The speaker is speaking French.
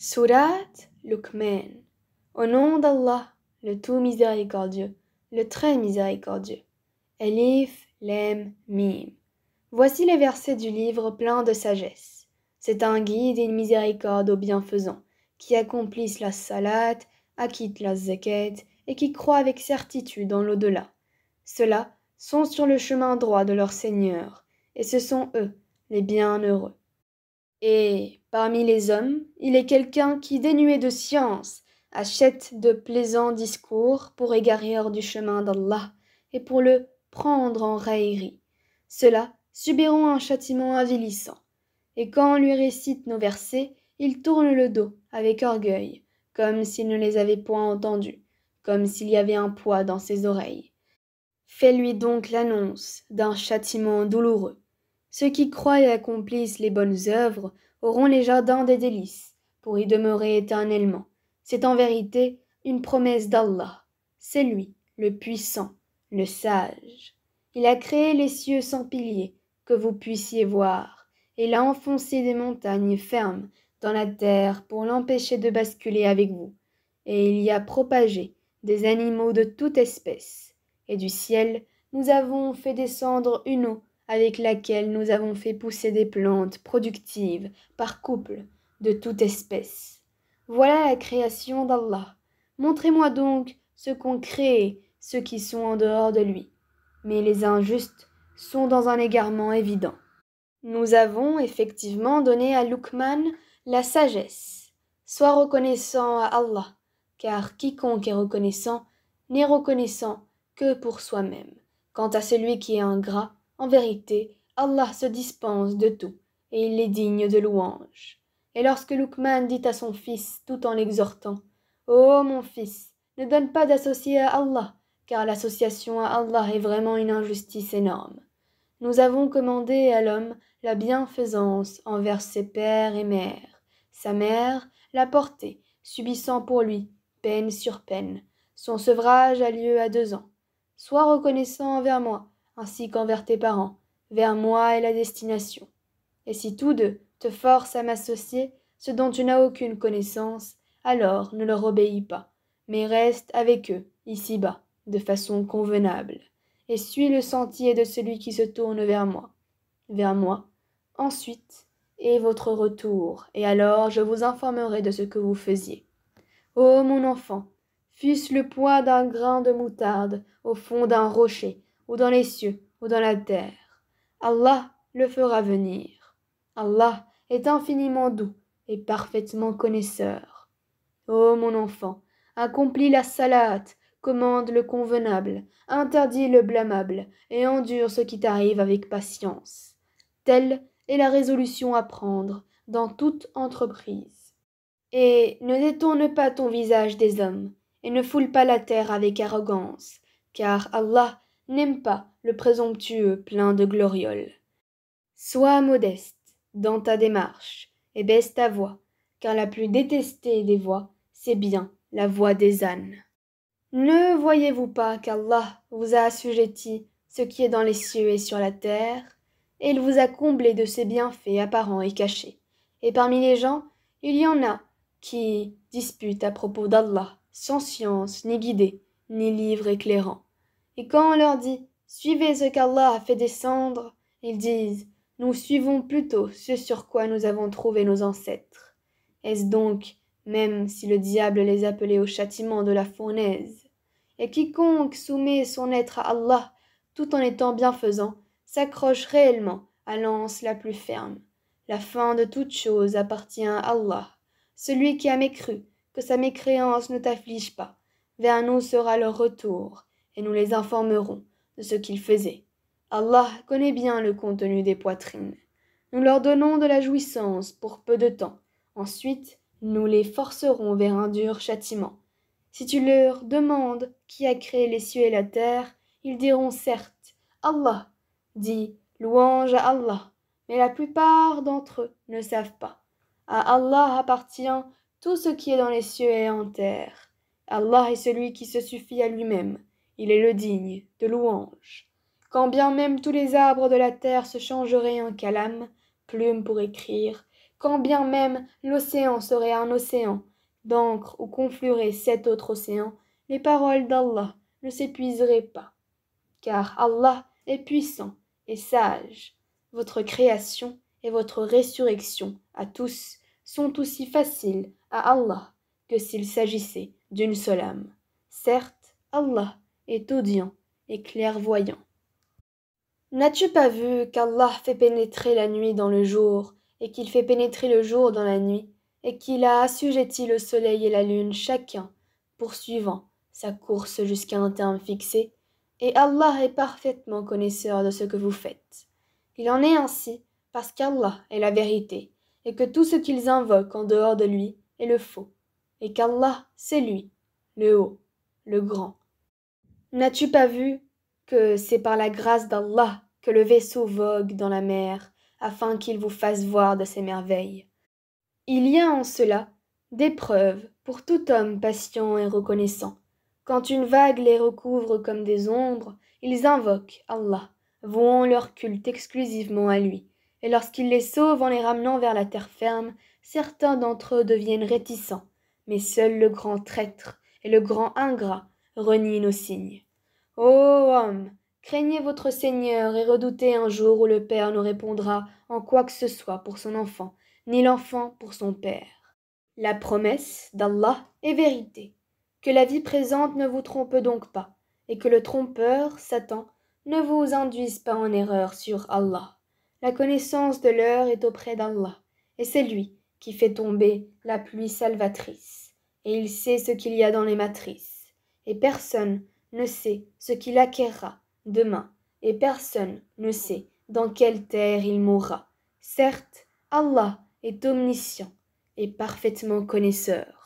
Surat Luqman. Au nom d'Allah, le tout miséricordieux, le très miséricordieux. Elif, Lam, Mim. Voici les versets du livre plein de sagesse. C'est un guide et une miséricorde aux bienfaisants, qui accomplissent la salat, acquittent la zakat et qui croient avec certitude en l'au-delà. Ceux-là sont sur le chemin droit de leur Seigneur, et ce sont eux, les bienheureux. Et, parmi les hommes, il est quelqu'un qui, dénué de science, achète de plaisants discours pour égarer hors du chemin d'Allah et pour le prendre en raillerie. Ceux-là subiront un châtiment avilissant. Et quand on lui récite nos versets, il tourne le dos avec orgueil, comme s'il ne les avait point entendus, comme s'il y avait un poids dans ses oreilles. Fais-lui donc l'annonce d'un châtiment douloureux. Ceux qui croient et accomplissent les bonnes œuvres auront les jardins des délices, pour y demeurer éternellement. C'est en vérité une promesse d'Allah. C'est lui, le puissant, le sage. Il a créé les cieux sans piliers, que vous puissiez voir, et il a enfoncé des montagnes fermes dans la terre pour l'empêcher de basculer avec vous. Et il y a propagé des animaux de toute espèce. Et du ciel, nous avons fait descendre une eau avec laquelle nous avons fait pousser des plantes productives par couple de toute espèce. Voilà la création d'Allah. Montrez-moi donc ce qu'ont créé ceux qui sont en dehors de lui. Mais les injustes sont dans un égarement évident. Nous avons effectivement donné à Luqman la sagesse. Sois reconnaissant à Allah, car quiconque est reconnaissant n'est reconnaissant que pour soi-même. Quant à celui qui est ingrat, en vérité, Allah se dispense de tout, et il est digne de louange. Et lorsque Luqman dit à son fils, tout en l'exhortant, « Ô mon fils, ne donne pas d'associé à Allah, car l'association à Allah est vraiment une injustice énorme. Nous avons commandé à l'homme la bienfaisance envers ses pères et mères. Sa mère l'a porté, subissant pour lui, peine sur peine. Son sevrage a lieu à 2 ans. Sois reconnaissant envers moi, ainsi qu'envers tes parents. Vers moi est la destination. Et si tous deux te forcent à m'associer, ce dont tu n'as aucune connaissance, alors ne leur obéis pas, mais reste avec eux, ici-bas, de façon convenable, et suis le sentier de celui qui se tourne vers moi, ensuite, et votre retour, et alors je vous informerai de ce que vous faisiez. Ô mon enfant, fût-ce le poids d'un grain de moutarde au fond d'un rocher, ou dans les cieux, ou dans la terre, Allah le fera venir. Allah est infiniment doux et parfaitement connaisseur. Ô mon enfant, accomplis la salat, commande le convenable, interdis le blâmable, et endure ce qui t'arrive avec patience. Telle est la résolution à prendre dans toute entreprise. Et ne détourne pas ton visage des hommes, et ne foule pas la terre avec arrogance, car Allah n'aime pas le présomptueux plein de glorioles. Sois modeste dans ta démarche, et baisse ta voix, car la plus détestée des voix, c'est bien la voix des ânes. Ne voyez-vous pas qu'Allah vous a assujetti ce qui est dans les cieux et sur la terre, et il vous a comblé de ses bienfaits apparents et cachés. Et parmi les gens, il y en a qui disputent à propos d'Allah, sans science, ni guidée, ni livre éclairant. Et quand on leur dit « Suivez ce qu'Allah a fait descendre », ils disent « Nous suivons plutôt ce sur quoi nous avons trouvé nos ancêtres. » Est-ce donc, même si le diable les appelait au châtiment de la fournaise? Et quiconque soumet son être à Allah, tout en étant bienfaisant, s'accroche réellement à l'anse la plus ferme. La fin de toute chose appartient à Allah. Celui qui a mécru, que sa mécréance ne t'afflige pas. Vers nous sera leur retour, et nous les informerons de ce qu'ils faisaient. Allah connaît bien le contenu des poitrines. Nous leur donnons de la jouissance pour peu de temps. Ensuite, nous les forcerons vers un dur châtiment. Si tu leur demandes qui a créé les cieux et la terre, ils diront certes, Allah. Dis, louange à Allah. Mais la plupart d'entre eux ne savent pas. À Allah appartient tout ce qui est dans les cieux et en terre. Allah est celui qui se suffit à lui-même. Il est le digne de louange. Quand bien même tous les arbres de la terre se changeraient en calame, plume pour écrire, quand bien même l'océan serait un océan d'encre où confluerait 7 autres océans, les paroles d'Allah ne s'épuiseraient pas, car Allah est puissant et sage. Votre création et votre résurrection à tous sont aussi faciles à Allah que s'il s'agissait d'une seule âme. Certes, Allah est audient et clairvoyant. N'as-tu pas vu qu'Allah fait pénétrer la nuit dans le jour, et qu'il fait pénétrer le jour dans la nuit, et qu'il a assujetti le soleil et la lune chacun, poursuivant sa course jusqu'à un terme fixé, et Allah est parfaitement connaisseur de ce que vous faites. Il en est ainsi parce qu'Allah est la vérité, et que tout ce qu'ils invoquent en dehors de lui est le faux, et qu'Allah, c'est lui, le haut, le grand. N'as-tu pas vu que c'est par la grâce d'Allah que le vaisseau vogue dans la mer, afin qu'il vous fasse voir de ses merveilles? Il y a en cela des preuves pour tout homme patient et reconnaissant. Quand une vague les recouvre comme des ombres, ils invoquent Allah, vouant leur culte exclusivement à lui, et lorsqu'il les sauve en les ramenant vers la terre ferme, certains d'entre eux deviennent réticents, mais seul le grand traître et le grand ingrat renient nos signes. Ô homme, craignez votre Seigneur et redoutez un jour où le Père ne répondra en quoi que ce soit pour son enfant, ni l'enfant pour son père. La promesse d'Allah est vérité. Que la vie présente ne vous trompe donc pas, et que le trompeur, Satan, ne vous induise pas en erreur sur Allah. La connaissance de l'heure est auprès d'Allah, et c'est lui qui fait tomber la pluie salvatrice, et il sait ce qu'il y a dans les matrices, et personne ne sait ce qu'il acquerra demain, et personne ne sait dans quelle terre il mourra. Certes, Allah est omniscient et parfaitement connaisseur.